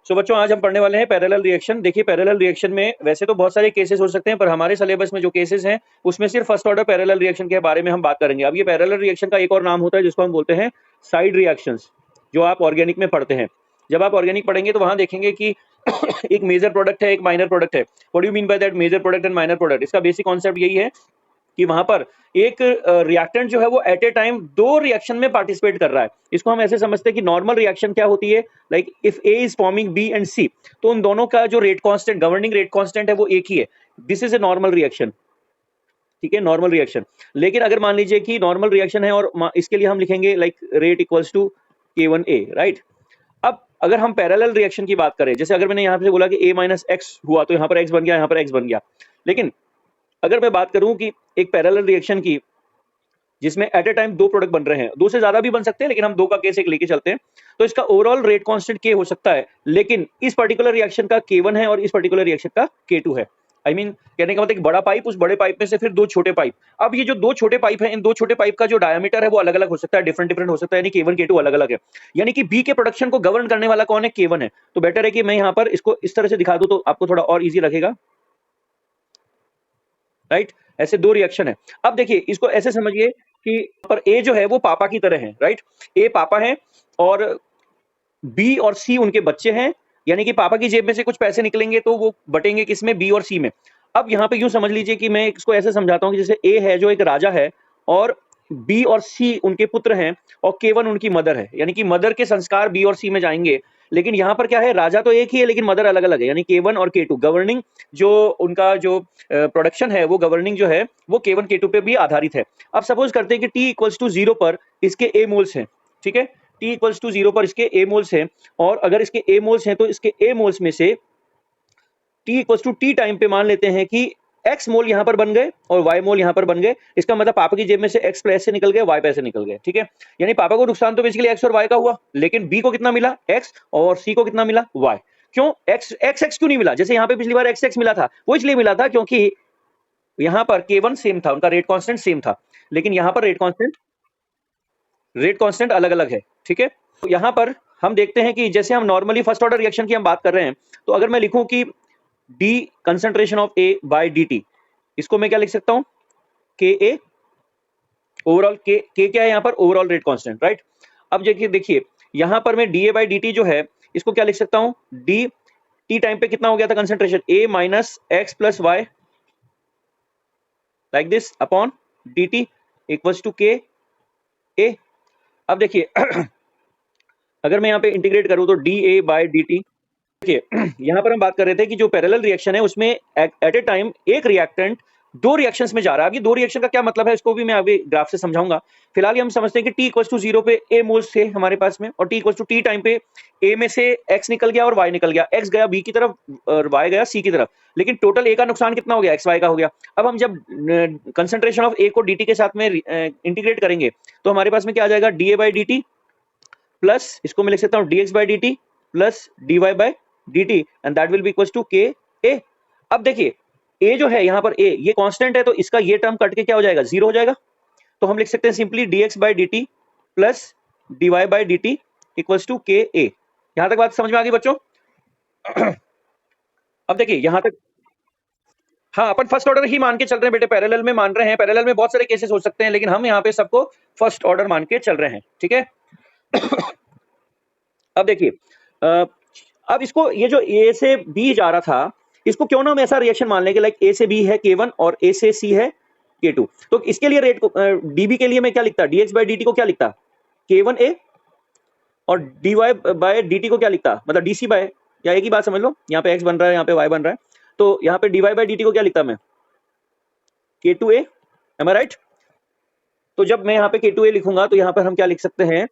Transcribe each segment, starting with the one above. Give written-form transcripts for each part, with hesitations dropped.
सो बच्चों आज हम पढ़ने वाले हैं पैरेलल रिएक्शन। देखिए पैरेलल रिएक्शन में वैसे तो बहुत सारे केसेस हो सकते हैं, पर हमारे सिलेबस में जो केसेस हैं उसमें सिर्फ फर्स्ट ऑर्डर पैरेलल रिएक्शन के बारे में हम बात करेंगे। अब ये पैरेलल रिएक्शन का एक और नाम होता है जिसको हम बोलते हैं साइड रिएक्शंस, जो आप ऑर्गेनिक में पढ़ते हैं। जब आप ऑर्गेनिक पढ़ेंगे तो वहां देखेंगे कि एक मेजर प्रोडक्ट है, एक माइनर प्रोडक्ट है। What do you mean by that major product and minor product? इसका बेसिक कॉन्सेप्ट यही है कि वहां पर एक रिएक्टेंट जो है वो एट ए टाइम दो रिएक्शन में पार्टिसिपेट कर रहा है। इसको हम ऐसे समझते हैं कि नॉर्मल रिएक्शन क्या होती है, like if A is forming B and C, तो उन दोनों का जो rate constant, governing rate constant है वो एक ही है। This is a normal reaction, ठीक है, नॉर्मल रिएक्शन। लेकिन अगर मान लीजिए कि नॉर्मल रिएक्शन है और इसके लिए हम लिखेंगे like rate equals to K1A, right. अब अगर हम पैरेलल रिएक्शन की बात करें, जैसे अगर मैंने यहाँ पे बोला कि A माइनस एक्स हुआ तो यहाँ पर x बन गया, यहाँ पर x बन गया। लेकिन अगर मैं बात करूं कि एक पैरेलल रिएक्शन की जिसमें एट ए टाइम दो प्रोडक्ट बन रहे हैं, दो से ज्यादा भी बन सकते हैं, लेकिन हम दो का केस एक लेके चलते हैं, तो इसका ओवरऑल रेट कांस्टेंट K हो सकता है, लेकिन इस पर्टिकुलर रिएक्शन का K1 है और इस पर्टिकुलर रिएक्शन का K2 है। आई मीन कहने का मतलब एक बड़ा पाइप, उस बड़े पाइप में से फिर दो छोटे पाइप। अब ये जो दो छोटे पाइप हैं, इन दो छोटे पाइप का जो डायमीटर है वो अलग अलग हो सकता है, डिफरेंट डिफरेंट हो सकता है, यानी K1 K2 अलग अलग है। यानी कि बी के प्रोडक्शन को गवर्न करने वाला कौन है? K1 है। तो बेटर है कि मैं यहाँ पर इसको इस तरह से दिखा दूं तो आपको थोड़ा और ईजी लगेगा, राइट। ऐसे दो रिएक्शन है। अब देखिए इसको ऐसे समझिए कि पर ए जो है वो पापा की तरह है, राइट। ए पापा है और बी और सी उनके बच्चे हैं, यानी कि पापा की जेब में से कुछ पैसे निकलेंगे तो वो बटेंगे किसमें? बी और सी में। अब यहाँ पे यूं समझ लीजिए कि मैं इसको ऐसे समझाता हूँ कि जैसे ए है जो एक राजा है और बी और सी उनके पुत्र हैं और K1 उनकी मदर है, यानी कि मदर के संस्कार बी और सी में जाएंगे। लेकिन यहाँ पर क्या है, राजा तो एक ही है लेकिन मदर अलग अलग है, यानी K1 और K2 गवर्निंग जो उनका जो प्रोडक्शन है वो गवर्निंग जो है वो K1 K2 पे भी आधारित है। अब सपोज करते हैं कि T इक्वल्स टू 0 पर इसके A मोल्स हैं, ठीक है। T इक्वल्स टू 0 पर इसके A मोल्स हैं, और अगर इसके A मोल्स हैं तो इसके A मोल्स में से T equals to T time पे मान लेते हैं कि X मोल यहाँ पर बन गए और Y मोल यहाँ पर बन गए। इसका मतलब पापा की जेब में से X पैसे निकल गए, Y पैसे निकल गए, ठीक है। यानी पापा को नुकसान तो बेसिकली X और Y का हुआ, लेकिन B को कितना मिला? X, और C को कितना मिला? Y। क्यों X क्यों नहीं मिला? जैसे यहाँ पे पिछली बार X मिला था, वो इसलिए मिला था क्योंकि यहाँ पर K1 सेम था, उनका रेट कांस्टेंट सेम था, लेकिन यहाँ पर रेट कांस्टेंट अलग अलग है, ठीक है। तो यहाँ पर हम देखते हैं कि जैसे हम नॉर्मली फर्स्ट ऑर्डर रिएक्शन की हम बात कर रहे हैं, तो अगर मैं लिखूं कि D concentration of A by dt, इसको मैं क्या लिख सकता हूं? Ka ओवरऑल, K क्या है यहाँ पर? Overall rate constant, right. अब देखिए यहाँ पर मैं dA बाय dt जो है इसको क्या लिख सकता हूं? D t टाइम पे कितना हो गया था concentration? A minus x plus y, like this, upon dt equals to K A। अब देखिए अगर मैं यहाँ पे इंटीग्रेट करूं तो dA बाय dt, देखिए यहाँ पर हम बात कर रहे थे कि जो पैरेलल रिएक्शन है उसमें एट ए टाइम एक रिएक्टेंट दो रिएक्शंस में जा रहा है। अब ये दो रिएक्शन का क्या मतलब है इसको भी मैं अभी ग्राफ से समझाऊंगा। फिलहाल हम समझते हैं कि T इक्वल्स टू 0 पे A मोल्स थे हमारे पास में, और T equals to T time पे A में से X निकल गया और Y निकल गया। X गया B की तरफ और Y गया C की तरफ, लेकिन टोटल A का नुकसान कितना हो गया? XY का हो गया। अब हम जब कंसंट्रेशन ऑफ A को dt के साथ में इंटीग्रेट करेंगे तो हमारे पास में क्या आ जाएगा? dA बाई dt प्लस, इसको मैं लिख सकता हूँ dx by dt plus dy by dt, and that will be equals to Ka। अब देखिए a जो है यहाँ पर a ये कांस्टेंट है, तो इसका ये टर्म कट के क्या हो जाएगा? 0 हो जाएगा। तो हम लिख सकते हैं simply dx by dt plus dy by dt equals to Ka। यहां तक बात समझ में आ गई बच्चों? अब देखिए यहां तक, हाँ अपन फर्स्ट ऑर्डर ही मान के चल रहे हैं बेटे, पैरेलल में मान रहे हैं। पैरेलल में बहुत सारे केसेस हो सकते हैं, लेकिन हम यहाँ पे सबको फर्स्ट ऑर्डर मान के चल रहे हैं, ठीक है। अब देखिए अब इसको, ये जो A से B जा रहा था, इसको क्यों ना हम ऐसा रिएक्शन मान लें कि लाइक A से B है K1 और A से C है K2। तो इसके लिए रेट dB के लिए मैं क्या लिखता? dx बाई dt को क्या लिखता? K1A, और dy बाय dt को क्या लिखता? मतलब dc बाय, या एक ही बात समझ लो, यहाँ पे x बन रहा है, यहाँ पे y बन रहा है, तो यहाँ पे dy बाय dt को क्या लिखता मैं? K2A, am I right? तो जब मैं यहाँ पे K2A लिखूंगा तो यहाँ पर हम क्या लिख सकते हैं?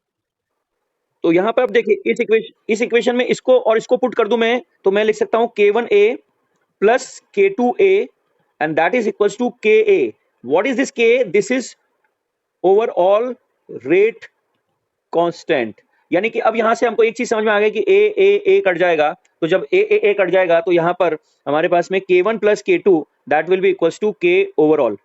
तो यहाँ पर अब देखिए इस इक्वेशन में इसको और इसको पुट कर दूं मैं, तो मैं लिख सकता हूं K1A plus K2A, and that is equals to Ka। What is this K? This is overall rate constant. यानी कि अब यहां से हमको एक चीज समझ में आ गई कि A कट जाएगा, तो जब A कट जाएगा तो यहाँ पर हमारे पास में K1 plus K2 that will be equals to K overall,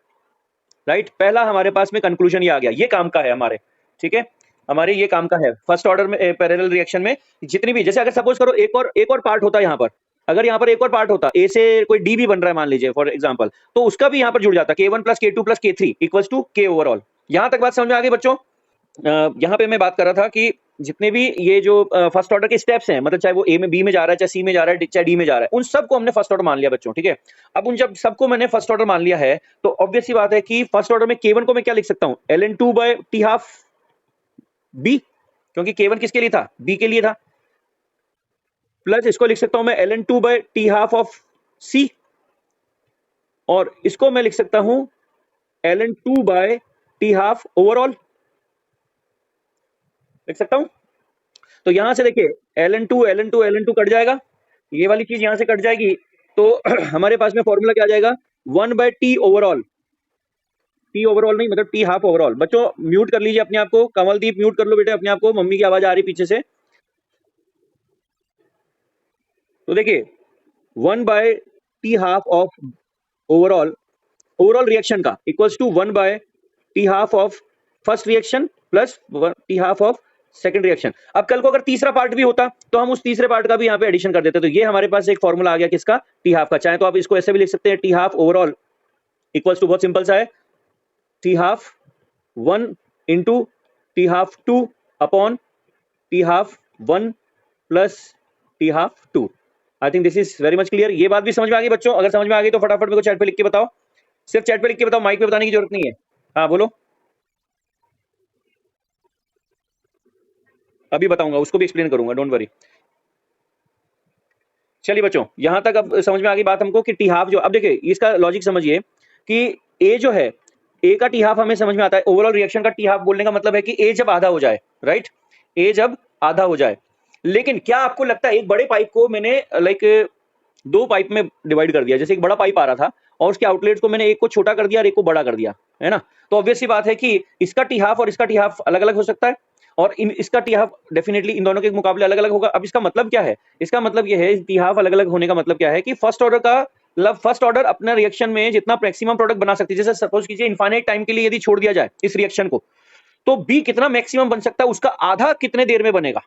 right. पहला हमारे पास में कंक्लूजन ये आ गया, ये काम का है हमारे, ठीक है। हमारे ये काम का है फर्स्ट ऑर्डर में पैरेलल रिएक्शन में जितनी भी, जैसे अगर सपोज करो एक और पार्ट होता है यहाँ पर, अगर यहाँ पर एक और पार्ट होता, ए से कोई डी भी बन रहा है मान लीजिए फॉर एग्जांपल, तो उसका भी यहाँ पर जुड़ जाता K1 plus K2 plus K3 equals to K overall. यहाँ तक बात समझ में आ गई बच्चों? यहाँ पे मैं बात कर रहा था कि जितने भी ये जो फर्स्ट ऑर्डर के स्टेप्स हैं, मतलब चाहे वो ए में बी में जा रहा है, चाहे सी में जा रहा है, चाहे डी में जा रहा है, उन सबको हमने फर्स्ट ऑर्डर मान लिया बच्चों, ठीक है। अब उन जब सबको मैंने फर्स्ट ऑर्डर मान लिया है तो ऑब्वियस सी बात है कि फर्स्ट ऑर्डर में K1 को मैं क्या लिख सकता हूँ, ln2 by T half B, क्योंकि K1 किसके लिए था, बी के लिए था, प्लस इसको लिख सकता हूं मैं ln2 by T half of C, और इसको मैं लिख सकता हूं ln2 by T half overall, लिख सकता हूं। तो यहां से देखिए ln2 कट जाएगा, ये वाली चीज यहां से कट जाएगी, तो हमारे पास में फॉर्मूला क्या आ जाएगा, 1 by t overall, t overall नहीं मतलब टी हाफ ओवरऑल। बच्चों म्यूट कर लीजिए अपने आप को, कमलदीप म्यूट कर लो बेटे अपने आप को, मम्मी की आवाज आ रही पीछे से। तो देखिए 1 by T half of overall, overall reaction का equals to 1 by T half of first reaction plus T half of second reaction. अब कल को अगर तीसरा पार्ट भी होता तो हम उस तीसरे पार्ट का भी यहाँ पे एडिशन कर देते। तो ये हमारे पास एक फॉर्मूला आ गया किसका, टी हाफ का। चाहे तो आप इसको ऐसे भी लिख सकते हैं, t half overall equals to, बहुत सिंपल सा है, t half 1 into t half 2 upon t half 1 plus T half 2। I think this is very much clear. ये बात भी समझ में आ गई बच्चों? अगर समझ में आ गई तो फटाफट मेरे को चैट पे लिख के बताओ, सिर्फ चैट पे लिख के बताओ, माइक पे बताने की जरूरत नहीं है। हाँ बोलो, अभी बताऊंगा, उसको भी एक्सप्लेन करूंगा, डोंट वरी। चलिए बच्चों यहां तक अब समझ में आ गई बात हमको कि टी हाफ जो, अब देखिए इसका लॉजिक समझिए कि ए जो है, ए का टी हाफ हमें समझ में आता है, ओवरऑल रिएक्शन का टी हाफ बोलने का मतलब है कि ए जब आधा हो जाए, राइट, ए जब आधा हो जाए। लेकिन क्या आपको लगता है एक बड़े पाइप को मैंने लाइक दो पाइप में डिवाइड कर दिया, जैसे एक बड़ा पाइप आ रहा था और उसके आउटलेट को मैंने एक को छोटा कर दिया और एक को बड़ा कर दिया, है ना, तो ऑब्वियस सी बात है कि इसका टी हाफ और इसका टी हाफ अलग अलग हो सकता है, और इसका टी हाफ डेफिनेटली इन दोनों के मुकाबले अलग अलग होगा। अब इसका मतलब क्या है, इसका मतलब यह है टी हाफ अलग अलग होने का मतलब क्या है कि फर्स्ट ऑर्डर का मतलब फर्स्ट ऑर्डर अपना रिएक्शन में जितना मैक्सिमम प्रोडक्ट बना सकती है, जैसे सपोज कीजिए इनफाइनाइट टाइम के लिए यदि छोड़ दिया जाए इस रिएक्शन को, तो बी कितना मैक्सिमम बन सकता है, उसका आधा कितने देर में बनेगा।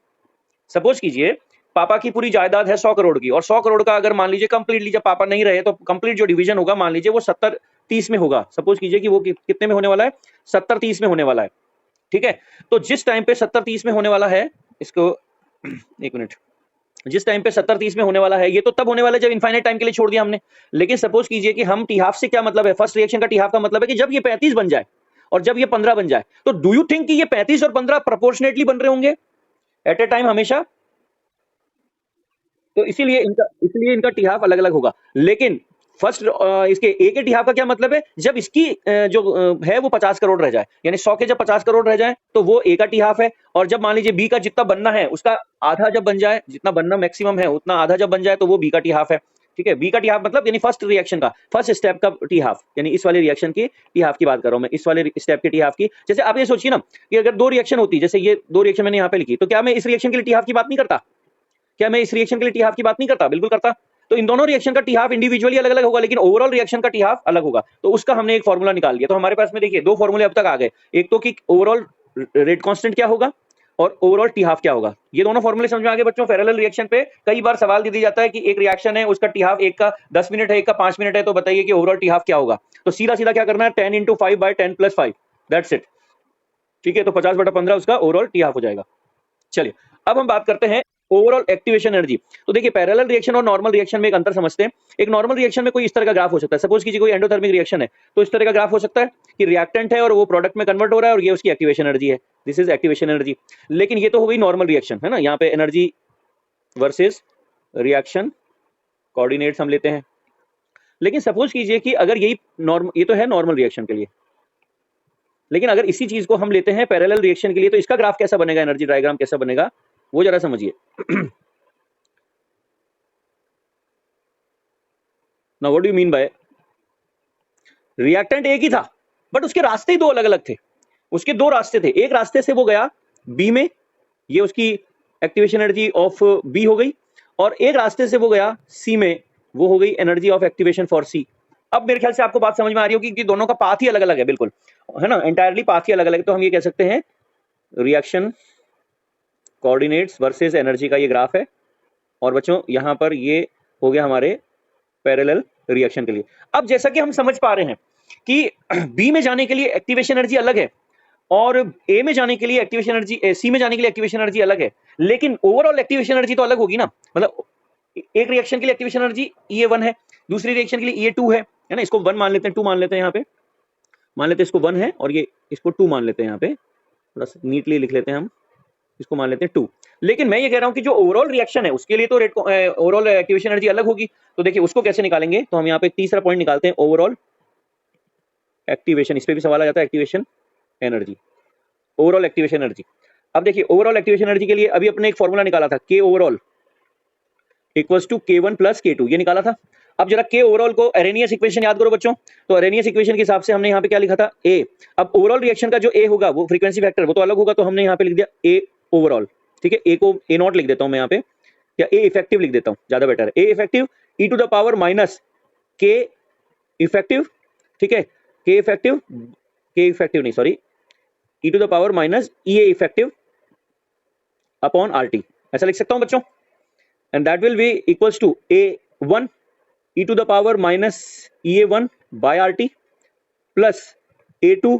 सपोज कीजिए पापा की पूरी जायदाद है 100 करोड़ की, और 100 करोड़ का अगर मान लीजिए कंप्लीटली जब पापा नहीं रहे तो कंप्लीट जो डिवीजन होगा मान लीजिए वो 70-30 में होगा। सपोज कीजिए कि वो कितने में होने वाला है, 70-30 में होने वाला है, ठीक है। तो जिस टाइम पे 70-30 में होने वाला है, इसको एक मिनट, जिस टाइम पे 70-30 में होने वाला है, ये तो तब होने वाला है जब इनफाइनाइट टाइम के लिए छोड़ दिया हमने। लेकिन सपोज कीजिए कि हम टी हाफ से क्या मतलब है, फर्स्ट रिएक्शन का टी हाफ का मतलब है कि जब ये 35 बन जाए और जब ये 15 बन जाए, तो डू यू थिंक कि ये 35 और 15 प्रोपोर्शनेटली बन रहे होंगे एट ए टाइम हमेशा? तो इसीलिए इनका टी हाफ अलग अलग होगा। लेकिन फर्स्ट इसके ए के टी हाफ का क्या मतलब है, जब इसकी जो है वो 50 करोड़ रह जाए, यानी 100 के जब 50 करोड़ रह जाए तो वो ए का टी हाफ है, और जब मान लीजिए बी का जितना बनना है उसका आधा जब बन जाए, जितना बनना मैक्सिमम है उतना आधा जब बन जाए तो वो बी का टी हाफ है, ठीक है। बी का टी हाफ मतलब यानी फर्स्ट रिएक्शन का फर्स्ट स्टेप का टी हाफ, यानी इस वाले रिएक्शन की टी हाफ की बात कर रहा हूं मैं, इस वाले स्टेप के टी हाफ की। जैसे आप ये सोचिए ना कि अगर दो रिएक्शन होती, जैसे ये दो रिएक्शन मैंने यहाँ पे लिखी, तो क्या मैं इस रिएक्शन के लिए टी हाफ की बात नहीं करता? क्या मैं इस रिएक्शन के लिए टी हाफ की बात नहीं करता? बिल्कुल करता। तो इन दोनों रिएक्शन का टी हाफ इंडिविजुअली अलग अलग होगा, लेकिन ओवरऑल रिएक्शन का टी हाफ अलग होगा। तो उसका हमने एक फॉर्मूला निकाल लिया। तो हमारे पास में देखिए दो फॉर्मूले अब तक आ गए, एक तो कि ओवरऑल रेट कांस्टेंट क्या होगा और ओवरऑल टी हाफ क्या होगा। ये दोनों फॉर्मूले समझ में आ गए बच्चों। पैरेलल रिएक्शन पे कई बार सवाल दे दिया जाता है कि एक रिएक्शन है उसका टी हाफ एक का 10 मिनट है, एक का 5 मिनट है, तो बताइए कि ओवरऑल टी हाफ क्या होगा। तो सीधा सीधा क्या करना है, 10 into 5 by 10 plus 5, that's it, ठीक है। तो 50/15 उसका ओवरऑल टी हाफ हो जाएगा। चलिए अब हम बात करते हैं ओवरऑल एक्टिवेशन एनर्जी। तो देखिए पैरेलल रिएक्शन और नॉर्मल रिएक्शन में एक अंतर समझते हैं। एक नॉर्मल रिएक्शन में कोई इस तरह का ग्राफ हो सकता है, सपोज कीजिए कोई एंडोथर्मिक रिएक्शन है, तो इस तरह का ग्राफ हो सकता है कि रिएक्टेंट है और वो प्रोडक्ट में कन्वर्ट हो रहा है और ये उसकी एक्टिवेशन एनर्जी है, दिस इज एक्टिवेशन एनर्जी। लेकिन ये तो हो गई नॉर्मल रिएक्शन, है ना, यहाँ पे एनर्जी वर्सेस रिएक्शन कोऑर्डिनेट्स हम लेते हैं। लेकिन सपोज कीजिए कि अगर यही ये तो है नॉर्मल रिएक्शन के लिए, लेकिन अगर इसी चीज को हम लेते हैं पैरेलल रिएक्शन के लिए, तो इसका ग्राफ कैसा बनेगा, एनर्जी डायग्राम कैसा बनेगा, वो जरा समझिए। Now what do you mean bye, reactant एक ही था बट उसके रास्ते ही दो अलग अलग थे, उसके दो रास्ते थे। एक रास्ते से वो गया बी में, ये उसकी एक्टिवेशन एनर्जी ऑफ बी हो गई, और एक रास्ते से वो गया सी में, वो हो गई एनर्जी ऑफ एक्टिवेशन फॉर सी। अब मेरे ख्याल से आपको बात समझ में आ रही होगी कि दोनों का पाथ ही अलग अलग है, बिल्कुल, है ना, एंटायरली पाथ ही अलग अलग है। तो हम ये कह सकते हैं रिएक्शन कोऑर्डिनेट्स वर्सेस एनर्जी का ये ग्राफ है, और बच्चों यहाँ पर ये हो गया हमारे पैरेलल रिएक्शन के लिए। अब जैसा कि हम समझ पा रहे हैं कि बी में जाने के लिए एक्टिवेशन एनर्जी अलग है और ए में जाने के लिए एक्टिवेशन एनर्जी, सी में जाने के लिए एक्टिवेशन एनर्जी अलग है, लेकिन ओवरऑल एक्टिवेशन एनर्जी तो अलग होगी ना। मतलब एक रिएक्शन के लिए एक्टिवेशन एनर्जी E1 है, दूसरी रिएक्शन के लिए E2 है ना। इसको 1 मान लेते हैं, 2 मान लेते हैं, यहाँ पे मान लेते हैं इसको 1 है और ये इसको 2 मान लेते हैं। यहाँ पे थोड़ा सा नीटली लिख लेते हैं, हम इसको मान लेते हैं 2। लेकिन मैं ये कह रहा हूं कि जो ओवरऑल रिएक्शन है उसके लिए तो रेट ओवरऑल एक्टिवेशन एनर्जी अलग होगी। तो देखिए उसको कैसे निकालेंगे, तो हम यहाँ पे तीसरा पॉइंट निकालते हैं, ओवरऑल एक्टिवेशन। इस पे भी सवाल आ जाता है, activation energy, overall activation energy. अब देखिए ओवरऑल एक्टिवेशन एनर्जी के लिए अभी अपने एक फॉर्मूला निकाला था, के overall equals to K1 plus K2, ये निकाला था। अब जरा के ओवरऑल को अरेनियस इक्वेशन याद करो बच्चों, तो अरेनियस इक्वेशन के हिसाब से हमने यहाँ पे क्या लिखा था, ए। अब ओवरऑल रिएक्शन का जो ए होगा वो फ्रीक्वेंसी फैक्टर वो तो अलग होगा, तो हमने यहाँ पे लिख दिया ए ओवरऑल। ठीक है, ए को ए नॉट लिख देता हूं मैं यहाँ पे, या ए इफेक्टिव लिख देता हूं, ज्यादा बेटर है। A effective E to the power minus K effective, ठीक है, के इफेक्टिव नहीं sorry, E to the power minus E A effective upon R T, ऐसा लिख सकता हूं बच्चों। And that will be equals to A1 e to the power minus EA1 by RT plus A2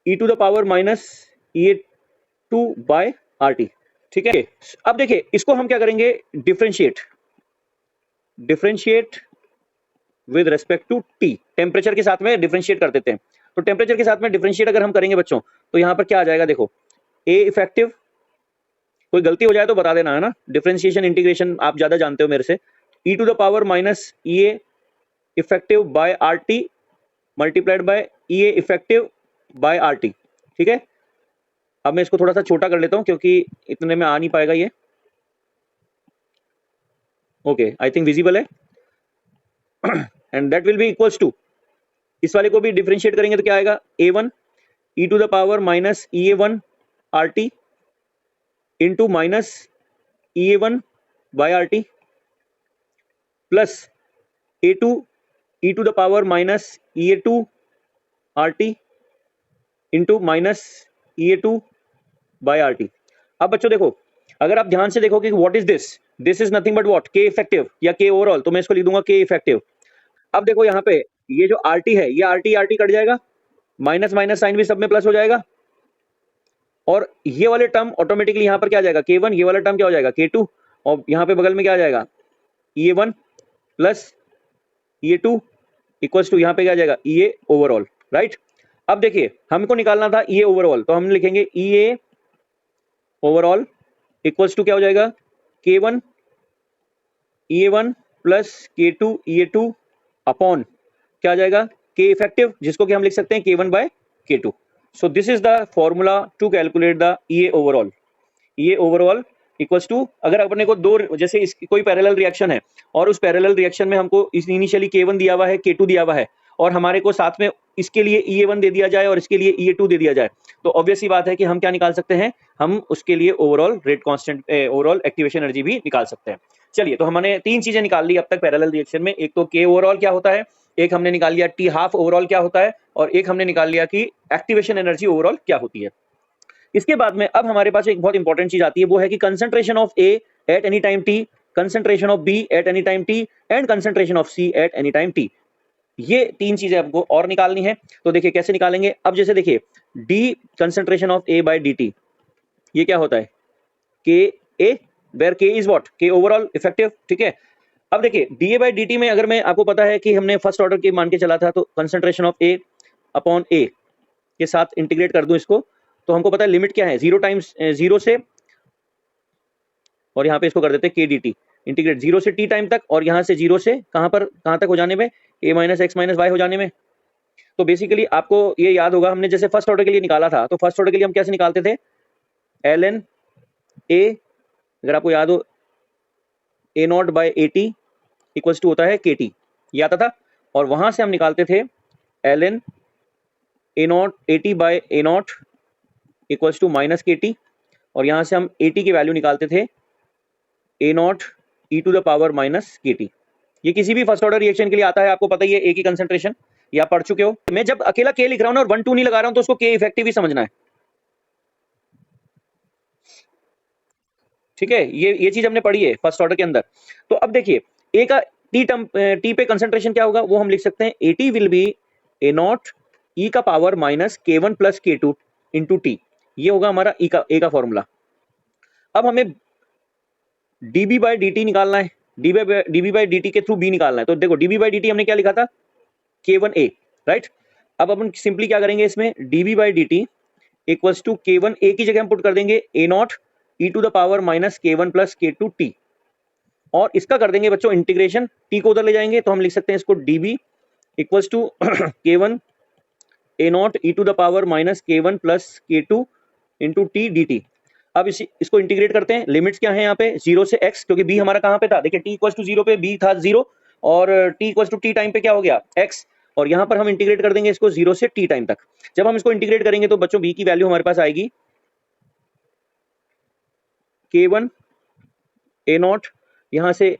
e to the power minus EA2 by RT। ठीक है, अब देखिए इसको हम क्या करेंगे, differentiate with respect to T, temperature के साथ में डिफरेंशिएट कर देते हैं। तो टेम्परेचर के साथ में डिफरेंशिएट अगर हम करेंगे बच्चों, तो यहां पर क्या आ जाएगा, देखो A इफेक्टिव, कोई गलती हो जाए तो बता देना है ना, डिफरेंशिएशन इंटीग्रेशन आप ज्यादा जानते हो मेरे से, e to the power minus EA effective by RT multiplied by EA effective by RT। ठीक है, अब मैं इसको थोड़ा सा छोटा कर लेता हूं क्योंकि इतने में आ नहीं पाएगा ये। ओके, आई थिंक विजिबल है। And that will be equals to, इस वाले को भी डिफरेंशिएट करेंगे तो क्या आएगा, A1 e to the power minus EA1 RT into minus EA1 by RT plus A2 e to the power minus EA2 RT into minus EA2 by RT। अब बच्चों देखो, अगर आप ध्यान से देखोगे कि what is this is nothing but what, के इफेक्टिव या के ओवरऑल, तो मैं इसको लिख दूंगा के इफेक्टिव। अब देखो यहाँ पे ये जो RT है, ये RT कट जाएगा, माइनस माइनस साइन भी सब में प्लस हो जाएगा, और ये वाले टर्म ऑटोमेटिकली यहाँ पर क्या आ जाएगा, K1, ये वाला टर्म क्या हो जाएगा K2, और यहाँ पे बगल में क्या आ जाएगा EA1 plus EA2 equals to यहाँ पे क्या आ जाएगा EA ओवरऑल, राइट। अब देखिए हमको निकालना था EA ओवरऑल, तो हम लिखेंगे EA ओवरऑल इक्वल्स टू क्या हो जाएगा, K1 EA1 plus K2 EA2 upon क्या आ जाएगा, K इफेक्टिव, जिसको कि हम लिख सकते हैं K1 by K2। So this is the formula to calculate the EA overall. EA overall equals to, अगर अपने को दो, जैसे इस कोई पैरेलल रिएक्शन है और उस पैरेलल रिएक्शन में हमको इनिशियली K1 दिया हुआ है, K2 दिया हुआ है, और हमारे को साथ में इसके लिए EA1 दे दिया जाए और इसके लिए EA2 दे दिया जाए, तो ऑब्वियस सी बात है कि हम क्या निकाल सकते हैं, हम उसके लिए overall rate constant, overall activation energy भी निकाल सकते हैं। चलिए, तो हमने 3 चीजें निकाल ली अब तक पैरेलल रिएक्शन में, एक तो K ओवरऑल क्या होता है, एक हमने निकाल लिया T हाफ ओवरऑल क्या होता है, और एक हमने निकाल लिया कि एक्टिवेशन एनर्जी ओवरऑल क्या होती है। इसके बाद में अब हमारे पास एक बहुत इंपॉर्टेंट चीज आती है, वो है कि concentration of A at any time T, concentration of B at any time T and concentration of C at any time T। ये 3 चीजें आपको और निकालनी है। तो देखिए कैसे निकालेंगे, अब जैसे देखिए D concentration of A by DT, ये क्या होता है KA, where K is what, K overall effective. ठीक है, अब देखिए DA बाय DT में अगर मैं, आपको पता है कि हमने फर्स्ट ऑर्डर के मान के चला था, तो concentration of A upon A के साथ इंटीग्रेट कर दूं इसको, तो हमको पता है लिमिट क्या है, 0 टाइम्स 0 से, और यहाँ पे इसको कर देते हैं KDT, इंटीग्रेट 0 से T टाइम तक, और यहाँ से 0 से कहाँ तक हो जाने में, A minus x minus y हो जाने में। तो बेसिकली आपको ये याद होगा, हमने जैसे फर्स्ट ऑर्डर के लिए निकाला था, तो फर्स्ट ऑर्डर के लिए हम कैसे निकालते थे, ln A, अगर आपको याद हो, A not by AT equals to होता है KT, ये आता था, और वहां से हम निकालते थे ln A not AT by A not equals to minus KT, और यहां से हम AT की वैल्यू निकालते थे A not e to the power minus KT। ये किसी भी फर्स्ट ऑर्डर रिएक्शन के लिए आता है, आपको पता ही है, A की कंसंट्रेशन, या पढ़ चुके हो। मैं जब अकेला K लिख रहा हूं ना और 1 2 नहीं लगा रहा हूं, तो उसको K इफेक्टिव ही समझना है। ठीक है, ये चीज हमने पढ़ी है फर्स्ट ऑर्डर के अंदर। तो अब देखिए ए का टी टर्म, टी पे कंसंट्रेशन क्या होगा वो हम लिख सकते हैं, AT will be A not E का पावर माइनस के वन प्लस के टू इंटू टी। ये होगा हमारा ए का फॉर्मूला। अब हमें डीबी बाई डी टी निकालना है, डीबी बाई डी टी के थ्रू बी निकालना है। तो देखो डीबी बाई डी टी हमने क्या लिखा था, के वन ए, राइट। अब अपन सिंपली क्या करेंगे इसमें, DB by D T equals to के वन ए की जगह हम पुट कर देंगे A not E to the power minus के वन प्लस के टू टी, और इसका कर देंगे बच्चों इंटीग्रेशन, टी को उधर ले जाएंगे तो हम लिख सकते हैं इसको डीबी इक्वल्स टू के one a not E to the power minus के वन प्लस के two into t d t. अब इसको इंटीग्रेट करते हैं, लिमिट्स क्या है यहाँ पे, 0 से x, क्योंकि b हमारा कहाँ पे था, देखिए t इक्वल्स टू 0 पे b था 0, और t equals to t time पे क्या हो गया x, और यहाँ पर हम इंटीग्रेट कर देंगे इसको 0 से t टाइम तक। जब हम इसको इंटीग्रेट करेंगे तो बच्चों b की वैल्यू हमारे पास आएगी k1 a नॉट, यहाँ से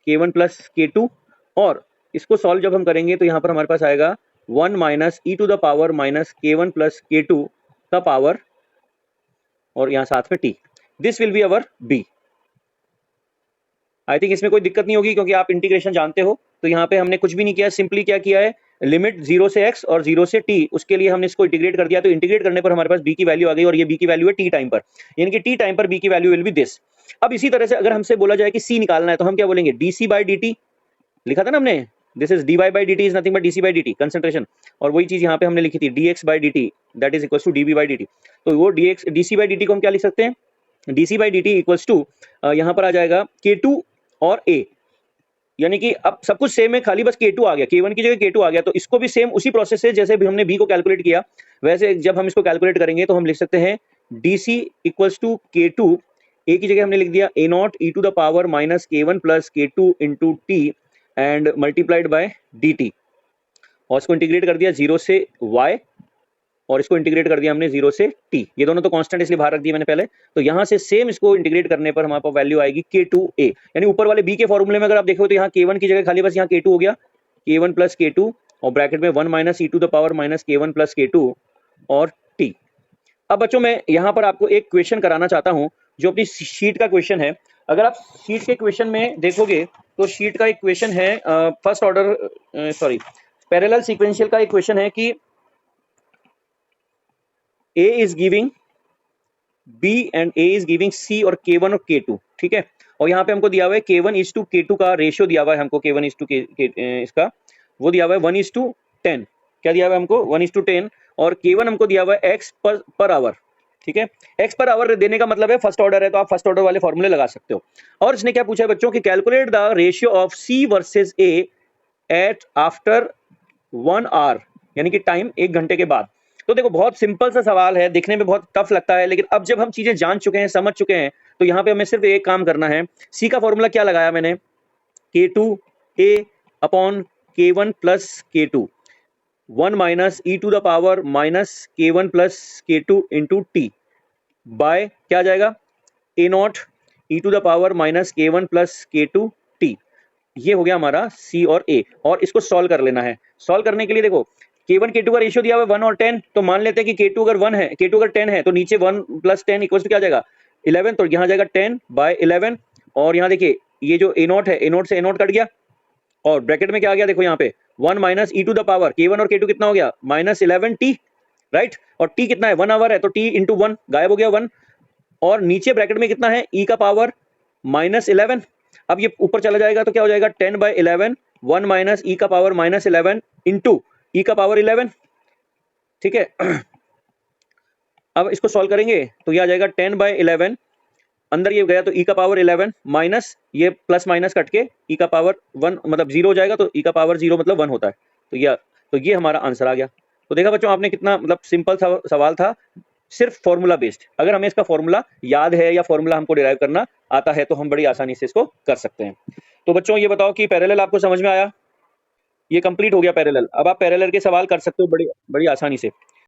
k1 प्लस k2, और इसको सॉल्व जब हम करेंगे तो यहाँ पर हमारे पास आएगा 1 minus e to the power minus k1 plus k2 का पावर, और यहाँ साथ में t। This will be our b। आई थिंक इसमें कोई दिक्कत नहीं होगी क्योंकि आप इंटीग्रेशन जानते हो। तो यहाँ पे हमने कुछ भी नहीं किया, सिंपली क्या किया है, लिमिट 0 से x और 0 से t, उसके लिए हमने इसको इंटीग्रेट कर दिया। तो इंटीग्रेट करने पर हमारे पास b की वैल्यू आ गई, और ये b की वैल्यू है t टाइम पर, यानी कि t टाइम पर b की वैल्यू विल बी दिस। अब इसी तरह से अगर हमसे बोला जाए कि c निकालना है तो हम क्या बोलेंगे, dc बाई dt, लिखा था ना हमने, this is dy by dt is nothing but dc by dt concentration, और वही चीज यहाँ पे हमने लिखी थी dx by dt that is equals to db by dt। तो वो dc बाई dt को हम क्या लिख सकते हैं, dc by dt equals to यहाँ पर आ जाएगा k2 और a, यानी कि अब सब कुछ सेम है, खाली बस k2 आ गया, k1 की जगह k2 आ गया। तो इसको भी सेम उसी प्रोसेस से जैसे भी हमने b को कैलकुलेट किया, वैसे जब हम इसको कैलकुलेट करेंगे तो हम लिख सकते हैं dc equals to k2, a की जगह हमने लिख दिया a naught E to the power minus k1 plus k2 into t and multiplied by dt, और इसको इंटीग्रेट कर दिया 0 से y, और इसको इंटीग्रेट कर दिया हमने 0 से t, ये दोनों तो कांस्टेंट इसलिए बाहर रख दिए मैंने पहले। तो यहाँ से सेम इसको इंटीग्रेट करने पर हमारे पास वैल्यू आएगी k2a, यानी ऊपर वाले b के फॉर्मूले में अगर आप देखो तो यहाँ k1 की जगह खाली बस यहाँ k2 हो गया, k1 प्लस k2 और ब्रैकेट में 1 minus e to the power minus k1 plus k2 और t। अब बच्चों मैं यहाँ पर आपको एक क्वेश्चन कराना चाहता हूँ जो अपनी शीट का क्वेश्चन है। अगर आप शीट के क्वेश्चन में देखोगे तो शीट का एक क्वेश्चन है first order sorry parallel sequential का एक क्वेश्चन है कि A is giving B and A is giving C और K1 और K2, ठीक है। और यहाँ पे हमको दिया हुआ है K1 is to K2 का रेशियो दिया हुआ है हमको, K1 is to इसका वो दिया हुआ है 1 is to 10, क्या दिया हुआ है हमको 1 is to 10, और K1 हमको दिया हुआ है x पर आवर, ठीक है। x पर आवर देने का मतलब है फर्स्ट ऑर्डर है, तो आप फर्स्ट ऑर्डर वाले फॉर्मूले लगा सकते हो। और इसने क्या पूछा है बच्चों कि calculate the ratio of C versus A at after 1 hour, यानी कि टाइम 1 घंटे के बाद। तो देखो बहुत सिंपल सा सवाल है, देखने में बहुत टफ लगता है, लेकिन अब जब हम चीजें जान चुके हैं, समझ चुके हैं, तो यहाँ पे हमें सिर्फ एक काम करना है। सी का फॉर्मूला क्या लगाया मैंने, k2a upon k1 plus k2, 1 minus e to the power minus k1 plus k2 into t by क्या आ जाएगा a naught E to the power minus k1 plus k2 t. ये हो गया हमारा C और A, और इसको सॉल्व कर लेना है। सॉल्व करने के लिए देखो K1 K2 का रेशियो दिया हुआ है 1 और 10, तो मान लेते हैं कि K2 अगर 1 है, K2 अगर 10 है तो नीचे 1 प्लस 10 इक्वल्स टू क्या आ जाएगा 11, तो यहाँ जाएगा 10 बाय 11, और यहाँ देखिए ये जो A नॉट है, A नॉट से A नॉट कट गया, और ब्रैकेट में क्या आ गया देखो यहाँ पे 1 minus e to the power K1 और K2 कितना हो गया माइनस 11 t, राइट, और t कितना है 1 आवर है, तो t इंटू 1 गायब हो गया 1, और नीचे ब्रैकेट में कितना है e का पावर माइनस 11। अब ये ऊपर चला जाएगा तो क्या हो जाएगा 10 बाय 11, 1 माइनस ई का पावर माइनस 11 इंटू ई का पावर 11, ठीक है। अब इसको सॉल्व करेंगे तो ये आ जाएगा 10 बाय 11, अंदर ये गया तो ई का पावर 11 माइनस ये प्लस माइनस कट के ई का पावर 1 मतलब 0 हो जाएगा, तो ई का पावर 0 मतलब 1 होता है। तो ये हमारा आंसर आ गया। तो देखा बच्चों आपने कितना मतलब सिंपल सवाल था, सिर्फ फॉर्मूला बेस्ड। अगर हमें इसका फॉर्मूला याद है या फॉर्मूला हमको डिराइव करना आता है तो हम बड़ी आसानी से इसको कर सकते हैं। तो बच्चों ये बताओ कि पैरेलल आपको समझ में आया, ये कंप्लीट हो गया पैरेलल। अब आप पैरेलल के सवाल कर सकते हो बड़ी आसानी से।